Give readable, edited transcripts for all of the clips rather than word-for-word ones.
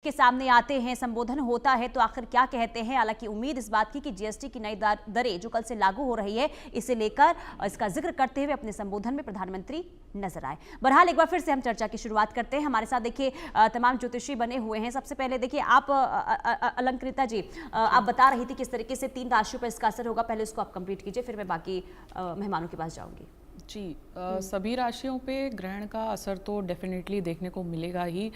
के सामने आते हैं, संबोधन होता है तो आखिर क्या कहते हैं। हालांकि उम्मीद इस बात की कि जीएसटी की नई दरें जो कल से लागू हो रही है, इसे लेकर इसका जिक्र करते हुए अपने संबोधन में प्रधानमंत्री नजर आए। बहरहाल एक बार फिर से हम चर्चा की शुरुआत करते हैं। हमारे साथ देखिए तमाम ज्योतिषी बने हुए हैं। सबसे पहले देखिए आप अलंकृता जी, आप बता रही थी किस तरीके से 3 राशियों पर इसका असर होगा। पहले उसको आप कंप्लीट कीजिए, फिर मैं बाकी मेहमानों के पास जाऊंगी। जी, सभी राशियों पे ग्रहण का असर तो डेफिनेटली देखने को मिलेगा ही।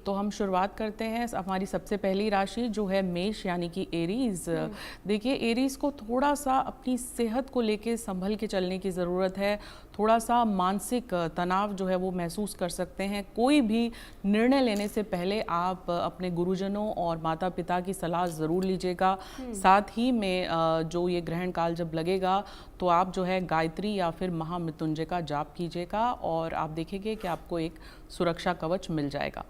तो हम शुरुआत करते हैं हमारी सबसे पहली राशि जो है मेष यानी कि एरीज। देखिए, एरीज को थोड़ा सा अपनी सेहत को लेके संभल के चलने की ज़रूरत है। थोड़ा सा मानसिक तनाव जो है वो महसूस कर सकते हैं। कोई भी निर्णय लेने से पहले आप अपने गुरुजनों और माता पिता की सलाह ज़रूर लीजिएगा। साथ ही में जो ये ग्रहण काल जब लगेगा तो आप जो है गायत्री या फिर महामृत्युंजय का जाप कीजिएगा और आप देखेंगे कि आपको एक सुरक्षा कवच मिल जाएगा।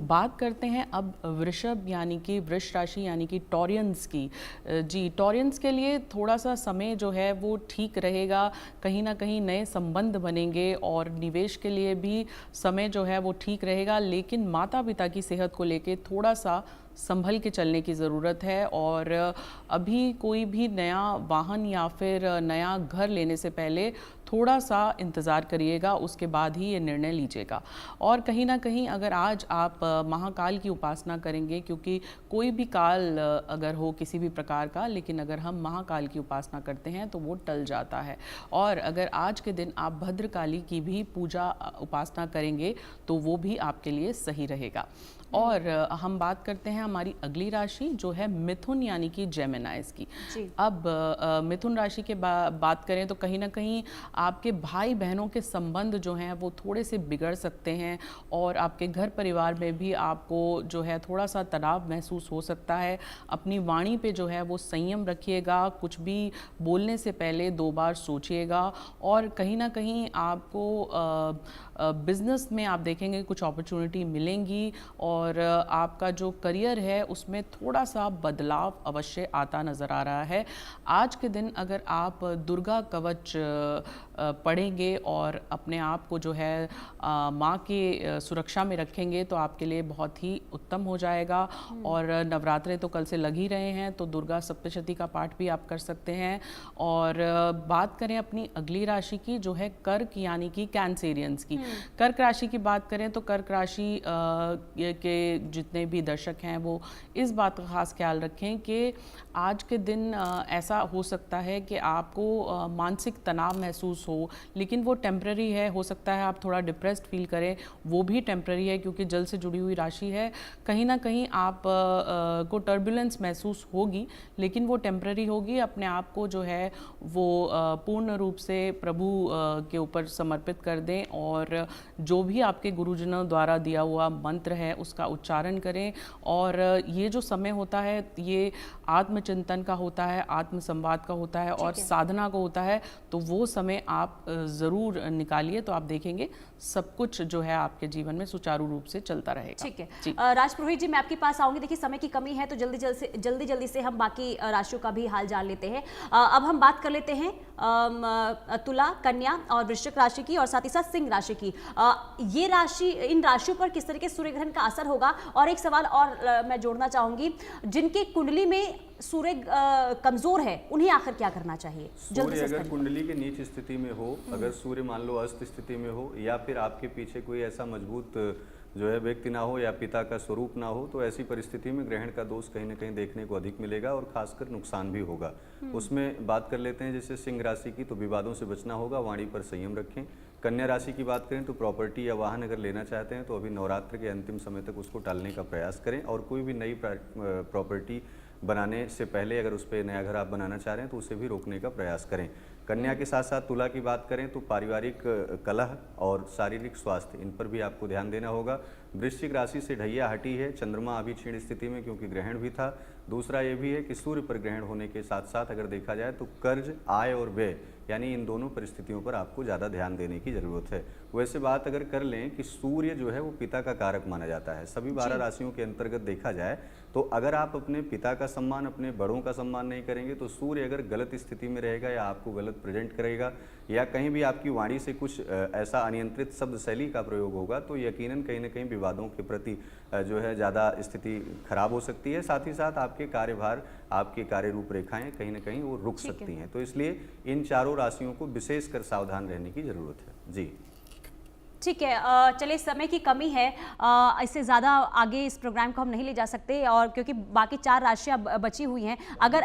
बात करते हैं अब वृषभ यानी कि वृष राशि यानी कि टॉरियंस की। जी, टॉरियंस के लिए थोड़ा सा समय जो है वो ठीक रहेगा। कहीं ना कहीं नए संबंध बनेंगे और निवेश के लिए भी समय जो है वो ठीक रहेगा। लेकिन माता पिता की सेहत को लेके थोड़ा सा संभल के चलने की ज़रूरत है। और अभी कोई भी नया वाहन या फिर नया घर लेने से पहले थोड़ा सा इंतज़ार करिएगा, उसके बाद ही ये निर्णय लीजिएगा। और कहीं ना कहीं अगर आज आप महाकाल की उपासना करेंगे, क्योंकि कोई भी काल अगर हो किसी भी प्रकार का, लेकिन अगर हम महाकाल की उपासना करते हैं तो वो टल जाता है। और अगर आज के दिन आप भद्रकाली की भी पूजा उपासना करेंगे तो वो भी आपके लिए सही रहेगा। और हम बात करते हैं हमारी अगली राशि जो है मिथुन यानी कि जेमिनाइज की। अब मिथुन राशि के बात करें तो कहीं ना कहीं आपके भाई बहनों के संबंध जो हैं वो थोड़े से बिगड़ सकते हैं और आपके घर परिवार में भी आपको जो है थोड़ा सा तनाव महसूस हो सकता है। अपनी वाणी पे जो है वो संयम रखिएगा। कुछ भी बोलने से पहले 2 बार सोचिएगा। और कहीं ना कहीं आपको बिजनेस में आप देखेंगे कुछ अपॉर्चुनिटी मिलेंगी और आपका जो करियर है उसमें थोड़ा सा बदलाव अवश्य आता नज़र आ रहा है। आज के दिन अगर आप दुर्गा कवच पढ़ेंगे और अपने आप को जो है माँ की सुरक्षा में रखेंगे तो आपके लिए बहुत ही उत्तम हो जाएगा। और नवरात्रे तो कल से लग ही रहे हैं तो दुर्गा सप्तशती का पाठ भी आप कर सकते हैं। और बात करें अपनी अगली राशि की जो है कर्क यानी कि कैंसेरियंस की। कर्क राशि की बात करें तो कर्क राशि के जितने भी दर्शक हैं वो इस बात का खास ख्याल रखें कि आज के दिन ऐसा हो सकता है कि आपको मानसिक तनाव महसूस हो, लेकिन वो टेम्पररी है। हो सकता है आप थोड़ा डिप्रेस्ड फील करें, वो भी टेम्पररी है क्योंकि जल से जुड़ी हुई राशि है। कहीं ना कहीं आप को टर्बुलेंस महसूस होगी, लेकिन वो टेम्पररी होगी। अपने आप को जो है वो पूर्ण रूप से प्रभु के ऊपर समर्पित कर दें और जो भी आपके गुरुजनों द्वारा दिया हुआ मंत्र है उसका उच्चारण करें। और ये जो समय होता है ये आत्मचिंतन का होता है, आत्म संवाद का होता है और साधना का होता है। तो वो समय आप ज़रूर निकालिए, तो आप देखेंगे सब कुछ जो है आपके जीवन में सुचारू रूप से चलता रहेगा। ठीक है राजपुरोहित जी, मैं आपके पास आऊंगी। देखिए समय की कमी है तो जल्दी से हम बाकी राशियों का भी हाल जान लेते हैं। अब हम बात कर लेते हैं तुला, कन्या और वृश्चिक राशि की और साथ ही साथ सिंह राशि की। ये राशि, इन राशियों पर किस तरीके सूर्य ग्रहण का असर होगा। और एक सवाल और मैं जोड़ना चाहूंगी, जिनके कुंडली में सूर्य कमजोर है उन्हें आखिर क्या करना चाहिए। सूर्य अगर कुंडली के नीच स्थिति में हो, अगर सूर्य मान लो अस्त स्थिति में हो या फिर आपके पीछे कोई ऐसा मजबूत जो है व्यक्ति ना हो या पिता का स्वरूप ना हो, तो ऐसी परिस्थिति में ग्रहण का दोष कहीं ना कहीं देखने को अधिक मिलेगा और खासकर नुकसान भी होगा। उसमें बात कर लेते हैं जैसे सिंह राशि की, तो विवादों से बचना होगा, वाणी पर संयम रखें। कन्या राशि की बात करें तो प्रॉपर्टी या वाहन अगर लेना चाहते हैं तो अभी नवरात्र के अंतिम समय तक उसको टालने का प्रयास करें। और कोई भी नई प्रॉपर्टी बनाने से पहले अगर उस पर नया घर आप बनाना चाह रहे हैं तो उसे भी रोकने का प्रयास करें। कन्या के साथ साथ तुला की बात करें तो पारिवारिक कलह और शारीरिक स्वास्थ्य, इन पर भी आपको ध्यान देना होगा। वृश्चिक राशि से ढैया हटी है, चंद्रमा अभी क्षीण स्थिति में क्योंकि ग्रहण भी था। दूसरा ये भी है कि सूर्य पर ग्रहण होने के साथ साथ अगर देखा जाए तो कर्ज, आय और व्यय, यानी इन दोनों परिस्थितियों पर आपको ज़्यादा ध्यान देने की ज़रूरत है। वैसे बात अगर कर लें कि सूर्य जो है वो पिता का कारक माना जाता है, सभी 12 राशियों के अंतर्गत देखा जाए तो अगर आप अपने पिता का सम्मान, अपने बड़ों का सम्मान नहीं करेंगे तो सूर्य अगर गलत स्थिति में रहेगा या आपको गलत प्रेजेंट करेगा या कहीं भी आपकी वाणी से कुछ ऐसा अनियंत्रित शब्द शैली का प्रयोग होगा तो यकीनन कहीं ना कहीं विवादों के प्रति जो है ज़्यादा स्थिति खराब हो सकती है। साथ ही साथ आपके कार्यभार, आपके कार्य रूपरेखाएं कहीं ना कहीं वो रुक सकती हैं। तो इसलिए इन चारों राशियों को विशेषकर सावधान रहने की ज़रूरत है। जी ठीक है, चलिए समय की कमी है, इससे ज़्यादा आगे इस प्रोग्राम को हम नहीं ले जा सकते और क्योंकि बाकी 4 राशियां बची हुई हैं। अगर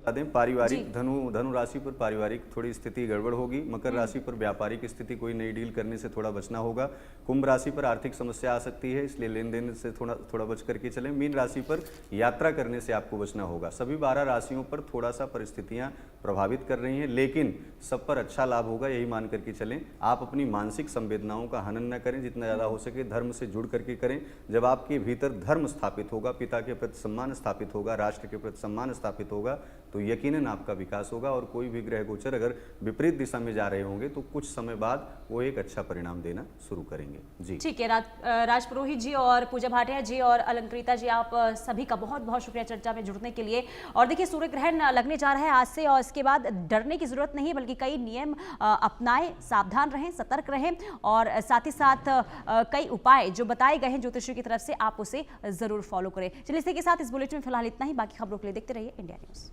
बता दें पारिवारिक धनु राशि पर पारिवारिक थोड़ी स्थिति गड़बड़ होगी। मकर राशि पर व्यापारिक स्थिति, कोई नई डील करने से थोड़ा बचना होगा। कुंभ राशि पर आर्थिक समस्या आ सकती है, इसलिए लेन देन से थोड़ा बच करके चलें। मीन राशि पर यात्रा करने से आपको बचना होगा। सभी 12 राशियों पर थोड़ा सा परिस्थितियां प्रभावित कर रही हैं, लेकिन सब पर अच्छा लाभ होगा, यही मान करके चलें। आप अपनी मानसिक संवेदनाओं का हनन न करें, जितना ज़्यादा हो सके धर्म से जुड़ करके करें। जब आपके भीतर धर्म स्थापित होगा, पिता के प्रति सम्मान स्थापित होगा, राष्ट्र के प्रति सम्मान स्थापित होगा तो यकीनन आपका विकास होगा। और कोई भी ग्रह गोचर अगर विपरीत दिशा में जा रहे होंगे तो कुछ समय बाद वो एक अच्छा परिणाम देना शुरू करेंगे। जी ठीक है, राज पुरोहित जी और पूजा भाटिया जी और अलंकृता जी, आप सभी का बहुत बहुत शुक्रिया चर्चा में जुड़ने के लिए। और देखिए सूर्य ग्रहण लगने जा रहा है आज से और इसके बाद डरने की जरूरत नहीं, बल्कि कई नियम अपनाएं, सावधान रहें, सतर्क रहें और साथ ही साथ कई उपाय जो बताए गए हैं ज्योतिषी की तरफ से आप उसे जरूर फॉलो करें। चलिए इसी के साथ इस बुलेटिन में फिलहाल इतना ही। बाकी खबरों के लिए देखते रहिए इंडिया न्यूज।